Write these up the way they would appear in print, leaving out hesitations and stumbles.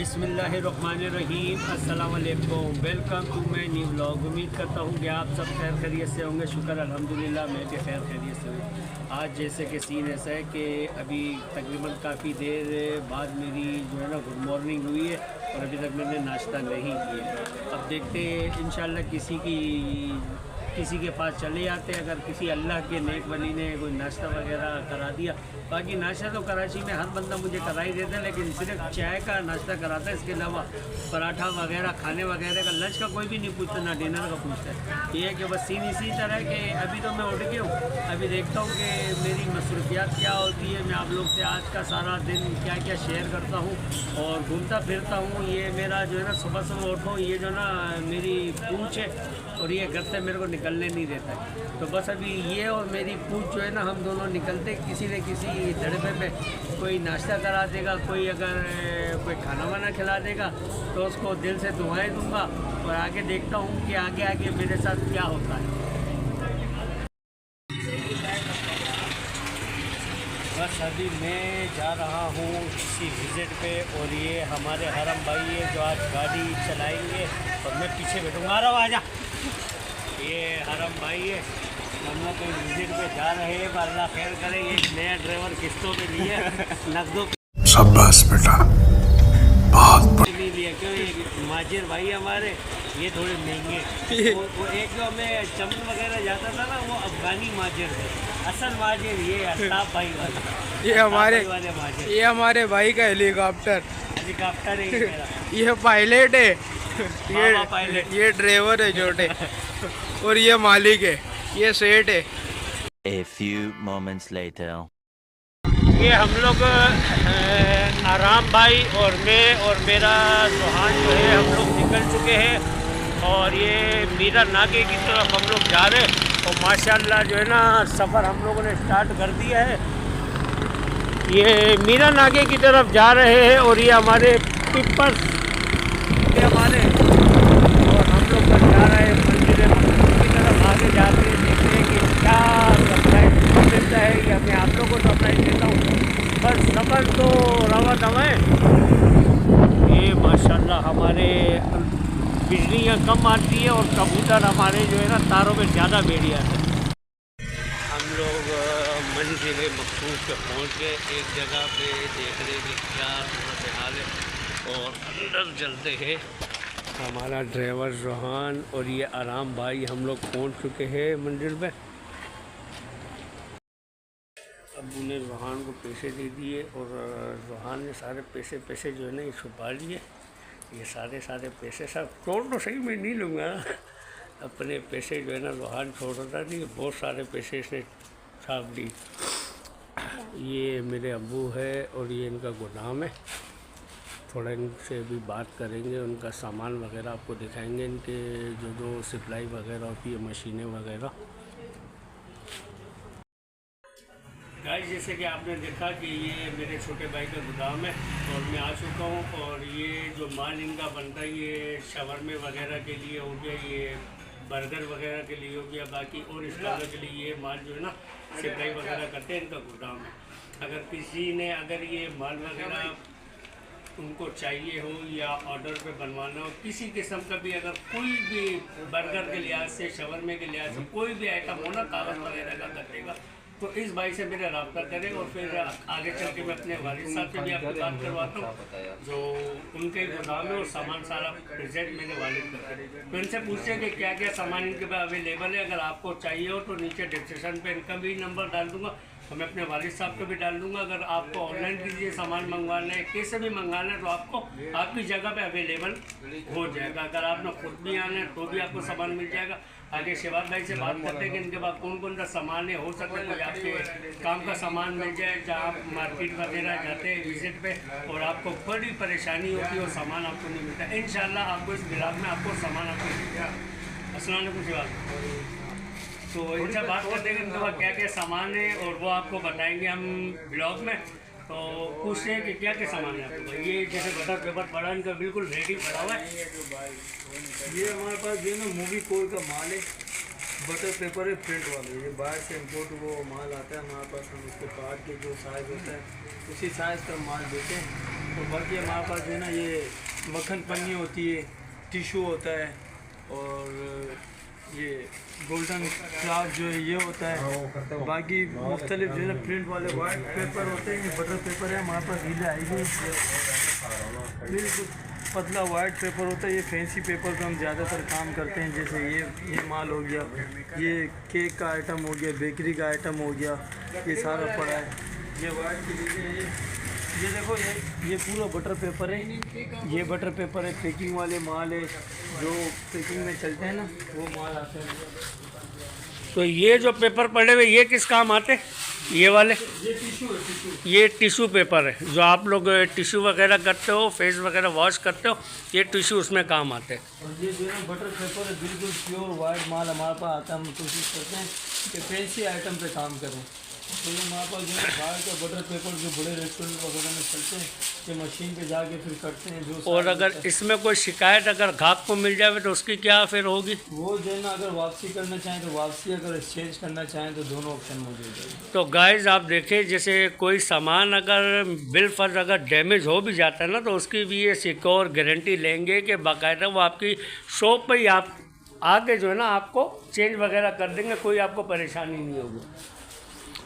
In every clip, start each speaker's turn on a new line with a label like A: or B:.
A: बिस्मिल्लाहिर्रहमानिर्रहीम, अस्सलाम वालेकुम। Welcome to my new vlog. उम्मीद करता हूँ कि आप सब खैर खैरियत से होंगे। शुक्र अल्हम्दुलिल्लाह, मैं भी खैर खैरियत से हूँ। आज जैसे कि सीन ऐसा है कि अभी तकरीबन काफ़ी देर बाद मेरी जो है ना गुड मॉर्निंग हुई है और अभी तक मैंने नाश्ता नहीं किया। अब देखते इंशाल्लाह किसी के पास चले जाते। अगर किसी अल्लाह के नेक वली ने कोई नाश्ता वगैरह करा दिया। बाकी नाश्ता तो कराची में हर बंदा मुझे करा ही देता है, लेकिन सिर्फ चाय का नाश्ता कराता है। इसके अलावा पराठा वगैरह खाने वगैरह का लंच का कोई भी नहीं पूछता, ना डिनर का पूछता है। ये है कि बस सीन इसी तरह के अभी तो मैं उठ गया हूँ। अभी देखता हूँ कि मेरी मसरूफियात क्या होती है। मैं आप लोग से आज का सारा दिन क्या क्या शेयर करता हूँ और घूमता फिरता हूँ। ये मेरा जो है ना सुबह सुबह उठो, ये जो ना मेरी पूँछ है और ये घर से मेरे को निकलने नहीं देता है। तो बस अभी ये और मेरी पूँछ जो है ना, हम दोनों निकलते किसी न किसी तड़पे में। कोई नाश्ता करा देगा, कोई अगर कोई खाना वाना खिला देगा तो उसको दिल से दुआएं दूंगा और आगे देखता हूँ कि आगे आगे मेरे साथ क्या होता है। बस अभी मैं जा रहा हूँ किसी विज़िट पे और ये हमारे हरम भाई है जो आज गाड़ी चलाएंगे और मैं पीछे बैठूँगा। आ रहा हूँ, आजा। ये हरम भाई है, हम लोग कहीं विज़िट पे जा रहे हैं। अल्लाह खैर करे। ये नया ड्राइवर किस्तों पे लिए, नकदों
B: शाबाश बेटा, बहुत
A: नहीं लिया। क्यों, ये माजिर भाई हमारे ये थोड़े महंगे। वो एक जो हमें चमन वगैरह जाता था ना, वो अफगानी माजिर थे। असल माजिर ये अल्ताफ भाई वाले,
C: ये हमारे भाई का हेलीकॉप्टर
A: हेलीकॉप्टर है मेरा।
C: ये पायलट है,
A: पायलट।
C: ये ड्राइवर है छोटे और ये मालिक है, ये सेठ है।
D: A few moments later.
A: ये हम लोग आराम भाई और मैं और मेरा सुहान जो है, हम लोग निकल चुके हैं और ये मीरा नाके की तरफ हम लोग जा रहे हैं। और माशाल्लाह जो है ना सफ़र हम लोगों ने स्टार्ट कर दिया है। ये मीरा नाके की तरफ जा रहे हैं और ये हमारे पिपर्स हमारे, और हम लोग बस जा रहे हैं मंदिर की तरफ। आगे जाते हैं, देखते हैं कि क्या सरप्राइज मिलता है या मैं आप लोगों को सरप्राइज देता हूँ। बस सफ़र तो रवा दवा है। ये माशाल्लाह हमारे बिजलियाँ कम आती है और कबूतर हमारे जो है ना तारों में ज़्यादा बेड़ी आते हैं। हम लोग मंजिल मखसूस पे पहुँच गए। एक जगह पे देख रहे कि क्या सूरत हाल है और अंदर चलते हैं। हमारा ड्राइवर रोहान और ये आराम भाई हम लोग पहुँच चुके हैं मंजिल पे। अबू ने रोहान को पैसे दे दिए और रोहान ने सारे पैसे जो है ना ये छुपा लिए। ये सारे पैसे सब छोड़ तो सही, मैं नहीं लूँगा। अपने पैसे जो है ना रोहान छोड़ता नहीं, बहुत सारे पैसे इसने छाप दी। ये मेरे अबू है और ये इनका गोदाम है। थोड़ा इनसे भी बात करेंगे, उनका सामान वगैरह आपको दिखाएंगे, इनके जो सप्लाई वगैरह होती है, मशीनें वगैरह। गाइस, जैसे कि आपने देखा कि ये मेरे छोटे भाई का गोदाम है और मैं आ चुका हूँ। और ये जो माल इनका बनता है, ये शवरमे वगैरह के लिए हो गया, ये बर्गर वगैरह के लिए हो गया, बाकी और इस तरह के लिए ये माल जो है ना सप्लाई वगैरह करते हैं, इनका गोदाम है। अगर किसी ने ये माल वगैरह उनको चाहिए हो या ऑर्डर पे बनवाना हो, किसी किस्म का भी, अगर कोई भी बर्गर के लिहाज से, शवरमे के लिहाज से कोई भी आइटम हो ना कागज़ वगैरह का कटेगा, तो इस भाई से मेरा रब्ता करें। और फिर आगे चल के मैं अपने वालिद साहब से भी आपको बात करवाता हूँ जो उनके गोदाम में, और सामान सारा प्रेजेंट मेरे वालिद करते हैं। तो इनसे पूछते हैं कि क्या क्या सामान इनके पास अवेलेबल है। अगर आपको चाहिए हो तो नीचे डिस्क्रिप्शन पे इनका भी नंबर डाल दूँगा और मैं अपने वालिद साहब को भी डाल दूँगा। अगर आपको ऑनलाइन कीजिए सामान मंगवाना है, कैसे भी मंगवाना है, तो आपको आपकी जगह पे अवेलेबल हो जाएगा। अगर आपने खुद भी आना है तो भी आपको सामान मिल जाएगा। आगे शिवाद भाई से बात करते हैं कि इनके पास कौन कौन सा सामान है। हो सकता है कोई आपके काम का सामान मिल जाए, जहाँ आप मार्केट वगैरह जाते हैं विज़िट पे और आपको बड़ी परेशानी होती है और सामान आपको नहीं मिलता। इंशाल्लाह आपको इस ब्लॉग में आपको सामान आपको मिल जाएगा। अस्सलाम वालेकुम शिवाद। तो इनसे बात करते हैं कि इनके पास क्या क्या सामान है और वो आपको बताएंगे हम ब्लॉग में। तो पूछते हैं कि क्या क्या सामान है आपके पास। ये जैसे बटर पेपर पड़ा इनका बिल्कुल रेडी पड़ा हुआ है।
C: ये हमारे पास ये ना मूवी कोड का माल है, बटर पेपर है प्रिंट वाले। ये बाहर से इम्पोर्ट वो माल आता है हमारे पास, हम उसको काट के जो साइज़ होता है उसी साइज़ का माल देते हैं तो बाकी हमारे पास जो है ना ये मक्खन पन्नी होती है, टिशू होता है, और ये गोल्डन क्राफ्ट जो है ये होता है। बाकी मुख्तलिफ जो है ना प्रिंट वाले वाइट पेपर होते हैं, ये बटर पेपर है हमारे पास, ढीले आएगी बिल्कुल पतला वाइट पेपर होता है। ये फैंसी पेपर पे हम ज़्यादातर काम करते हैं, जैसे ये माल हो गया, ये केक का आइटम हो गया, बेकरी का आइटम हो गया, ये सारा पड़ा है। ये वाइट की चीज़ें ये देखो, ये पूरा बटर पेपर है, ये बटर पेपर है, पैकिंग वाले माल है, जो पैकिंग में चलते हैं ना वो माल आते हैं।
A: तो ये जो पेपर पड़े हुए ये किस काम आते हैं? ये वाले
C: ये टिशू है, टिशू।
A: ये टिश्यू पेपर है, जो आप लोग टिश्यू वगैरह करते हो, फेस वगैरह वॉश करते हो, ये टिश्यू उसमें काम आते हैं।
C: और ये जो है बटर पेपर है, बिल्कुल प्योर वाइट माल हमारे पास आता है। हम कोशिश करते हैं कि फैंसी आइटम पे काम करें। तो ये हमारे पास जो है बाहर का बटर पेपर जो बड़े रेस्टोरेंट वगैरह में चलते हैं, कि मशीन पे जाके फिर करते हैं जो।
A: और अगर इसमें कोई शिकायत अगर ग्राहक को मिल जाए तो उसकी क्या फिर होगी?
C: वो जो है ना अगर वापसी करना चाहें तो वापसी, अगर एक्सचेंज करना चाहें तो दोनों ऑप्शन मौजूद है।
A: तो गाइस आप देखें, जैसे कोई सामान अगर बिल फर्ज अगर डैमेज हो भी जाता है ना, तो उसकी भी ये सिक्योर गारंटी लेंगे कि बाकायदा वो आपकी शॉप पे ही आप आके जो है ना आपको चेंज वगैरह कर देंगे, कोई आपको परेशानी नहीं होगी।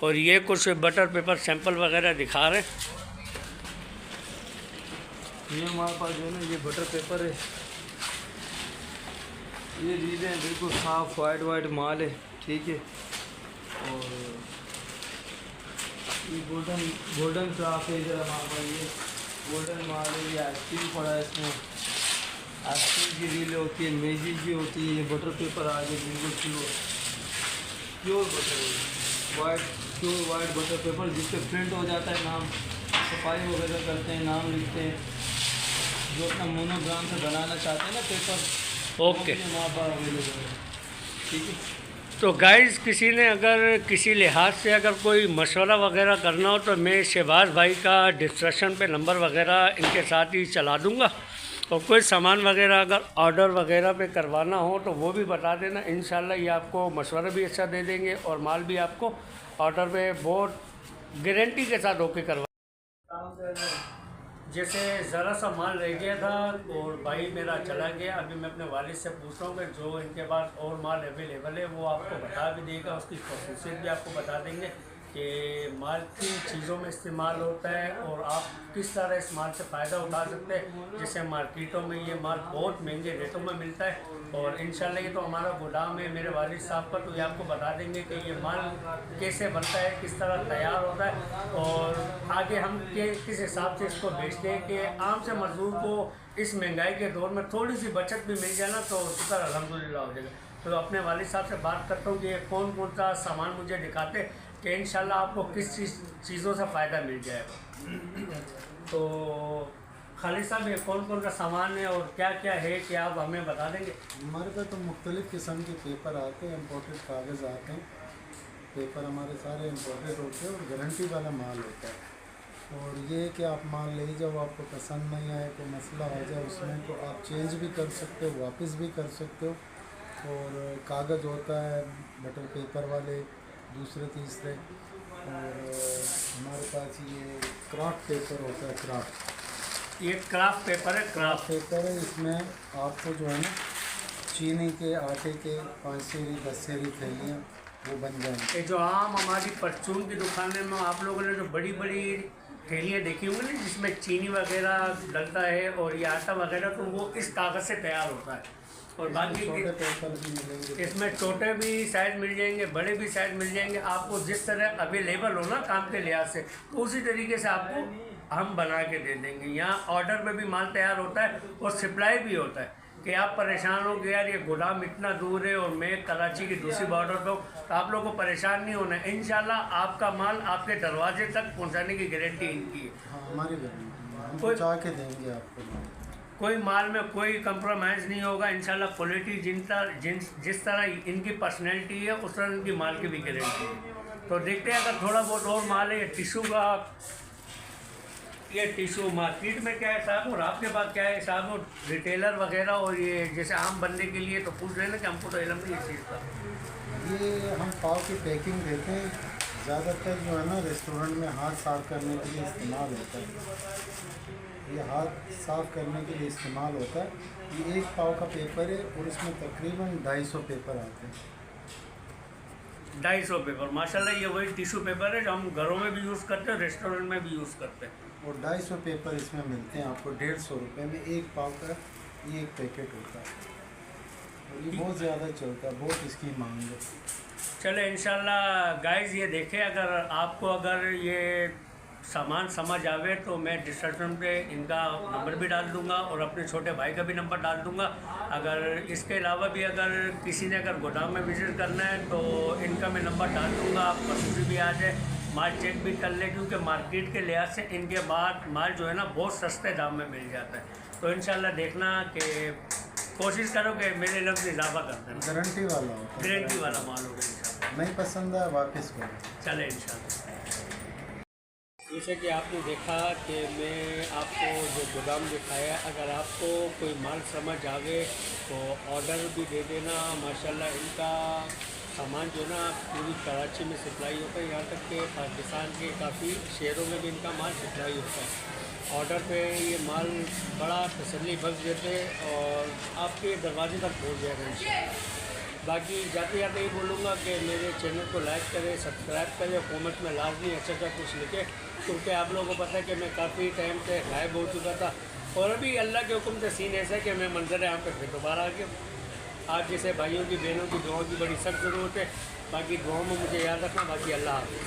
A: और ये कुछ बटर पेपर सैंपल वगैरह दिखा रहे हैं।
C: ये हमारे पास जो है ना ये बटर पेपर है, ये चीज़ें हैं बिल्कुल साफ वाइट माल है, ठीक है। और ये गोल्डन क्राफ्ट है, जरा हमारे पास ये गोल्डन माल है। ये आइसक्रीम पड़ा है, इसमें आइसक्रीम की रील होती है, मैजिक की होती है। ये बटर पेपर आ गया बिल्कुल प्योर बटर है, प्योर वाइट बटर पेपर, जिस पे प्रिंट हो जाता है नाम, सफाई वगैरह करते हैं, नाम लिखते हैं, जो अपना मोनोग्राम से बनाना चाहते हैं ना पेपर।
A: ओके,
C: वहाँ पर अवेलेबल है, ठीक है।
A: तो गाइस किसी ने अगर किसी लिहाज से अगर कोई मशवरा वगैरह करना हो तो मैं शहबाज भाई का डिस्क्रिप्शन पे नंबर वगैरह इनके साथ ही चला दूँगा। और कोई सामान वगैरह अगर ऑर्डर वगैरह पे करवाना हो तो वो भी बता देना, इंशाल्लाह ये आपको मशवरा भी अच्छा दे देंगे और माल भी आपको ऑर्डर पे बहुत गारंटी के साथ होके करवा। जैसे ज़रा सा माल रह गया था और भाई मेरा चला गया, अभी मैं अपने वालिद से पूछ रहा हूँ कि जो इनके पास और माल अवेलेबल है वो आपको बता भी देगा, उसकी खसूसियत भी आपको बता देंगे कि माल किन चीज़ों में इस्तेमाल होता है और आप किस तरह इस माल से फ़ायदा उठा सकते हैं। जैसे मार्केटों में ये माल बहुत महंगे रेटों में मिलता है और इंशाल्लाह ये तो हमारा गोदाम है मेरे वालिद साहब का, तो ये आपको बता देंगे कि ये माल कैसे बनता है, किस तरह तैयार होता है और आगे हम किस हिसाब से इसको बेचते हैं कि आम से मजदूर को इस महंगाई के दौर में थोड़ी सी बचत भी मिल जाए ना तो शुक्र अल्हम्दुलिल्लाह हो जाएगा। तो अपने वालिद साहब से बात करता हूँ कि कौन कौन सा सामान मुझे दिखाते कि इंशाल्लाह आपको किस चीज़ों से फ़ायदा मिल जाएगा। तो खालिद साहब ये कौन कौन सा सामान है और क्या क्या है कि आप हमें बता देंगे?
E: हमारे पास तो मुख्तलिफ़ किस्म के पेपर आते हैं, इम्पोर्टेड कागज़ आते हैं। पेपर हमारे सारे इम्पोर्टेड होते हैं और गारंटी वाला माल होता है। और ये कि आप माल ले जाओ, आपको पसंद नहीं आए, कोई मसला आ जाए उसमें, तो आप चेंज भी कर सकते हो, वापस भी कर सकते हो। और कागज़ होता है बटर पेपर वाले दूसरे तीसरे। और हमारे पास ये क्राफ्ट पेपर होता है, क्राफ्ट,
A: ये क्राफ्ट पेपर है, क्राफ्ट
E: पेपर है। इसमें आपको जो है ना चीनी के आटे के 5 सेरी 10 सेरी थैलियाँ वो बन जाएंगी।
A: ये जो आम हमारी परचून की दुकानें में आप लोगों ने जो बड़ी बड़ी थैलियाँ देखी होंगी ना जिसमें चीनी वगैरह डलता है और ये आटा वगैरह, तो वो इस कागज़ से तैयार होता है। और बाकी
E: छोटे पेपर भी मिलेंगे,
A: इसमें छोटे भी साइज़ मिल जाएंगे, बड़े भी साइज़ मिल जाएंगे, आपको जिस तरह अवेलेबल हो ना काम के लिहाज से, तो उसी तरीके से आपको हम बना के दे देंगे। यहाँ ऑर्डर पे भी माल तैयार होता है और सप्लाई भी होता है कि आप परेशान हो कि यार ये गोदाम इतना दूर है और मैं कराची की दूसरी बॉर्डर पर हूँ, तो आप लोगों को परेशान नहीं होना है। इंशाल्लाह आपका माल आपके दरवाजे तक पहुँचाने की गारंटी इनकी है।
E: हाँ हमारी गारंटी, हम
A: कोई-
E: पहुँचा के देंगे आपको।
A: कोई माल में कोई कंप्रोमाइज़ नहीं होगा इंशाल्लाह। क्वालिटी जिस तरह इनकी पर्सनैलिटी है उस तरह इनकी माल की भी गारंटी है। तो देखते हैं अगर थोड़ा बहुत और माल है। टिशू का ये टिशू मार्केट में क्या है साहब और आपके पास क्या है साहब, और रिटेलर वगैरह और ये जैसे आम बंदे के लिए तो पूछ रहे हैं ना कि हमको तो इल्म नहीं इस चीज़ का।
E: ये हम पाव की पैकिंग देते हैं, ज़्यादातर जो है ना रेस्टोरेंट में हाथ साफ करने के लिए इस्तेमाल होता है। ये हाथ साफ़ करने के लिए इस्तेमाल होता है। ये 1 पाव का पेपर है और इसमें तकरीबन 250 पेपर आते हैं।
A: 250 पेपर, माशाल्लाह। ये वही टिश्यू पेपर है जो हम घरों में भी यूज़ करते हैं, रेस्टोरेंट में भी यूज़ करते हैं।
E: और 250 पेपर इसमें मिलते हैं आपको 150 रुपये में। 1 पाव का ये एक पैकेट होता है और ये बहुत ज़्यादा चलता है, बहुत इसकी मांग है।
A: चले इंशाल्लाह गाइस, ये देखें, अगर ये सामान समझ आवे तो मैं डिस्क्रिप्शन पे इनका नंबर भी डाल दूंगा और अपने छोटे भाई का भी नंबर डाल दूंगा। अगर इसके अलावा भी अगर किसी ने गोदाम में विजिट करना है तो इनका मैं नंबर डाल दूंगा, आप कभी भी आ जाए, माल चेक भी कर ले, क्योंकि मार्केट के लिहाज से इनके बाद माल जो है ना बहुत सस्ते दाम में मिल जाता है। तो इंशाल्लाह देखना कि कोशिश करो कि मेरे लफ्ज़ इजाफा कर देना।
E: गारंटी वाला होता है,
A: गारंटी वाला माल होगा इंशाल्लाह।
E: नहीं पसंद है वापस करो।
A: चले इंशाल्लाह। जैसे कि आपने देखा कि मैं आपको जो गोदाम दिखाया, अगर आपको कोई माल समझ आवे तो ऑर्डर भी दे देना। माशाल्लाह इनका सामान जो ना पूरी कराची में सप्लाई होता है, यहाँ तक कि पाकिस्तान के काफ़ी शहरों में भी इनका माल सप्लाई होता है। ऑर्डर पे ये माल बड़ा तसल्ली बख्श देते और आपके दरवाजे तक पहुँच जाएगा इंशाल्लाह। बाकी जाते जाते ही बोलूँगा कि मेरे चैनल को लाइक करें, सब्सक्राइब करें और कमेंट में लाजमी अच्छा कुछ लिखें, क्योंकि आप लोगों को पता है कि मैं काफ़ी टाइम से गायब हो चुका था और अभी अल्लाह के हुक्म से सीन ऐसा है कि मैं मंजर यहाँ पे फिर दोबारा आ गया। आप जैसे भाइयों की बहनों की दुआओं की बड़ी सख्त ज़रूरत है। बाकी दुआओं में मुझे याद रखना। बाकी अल्लाह हाफ़िज़।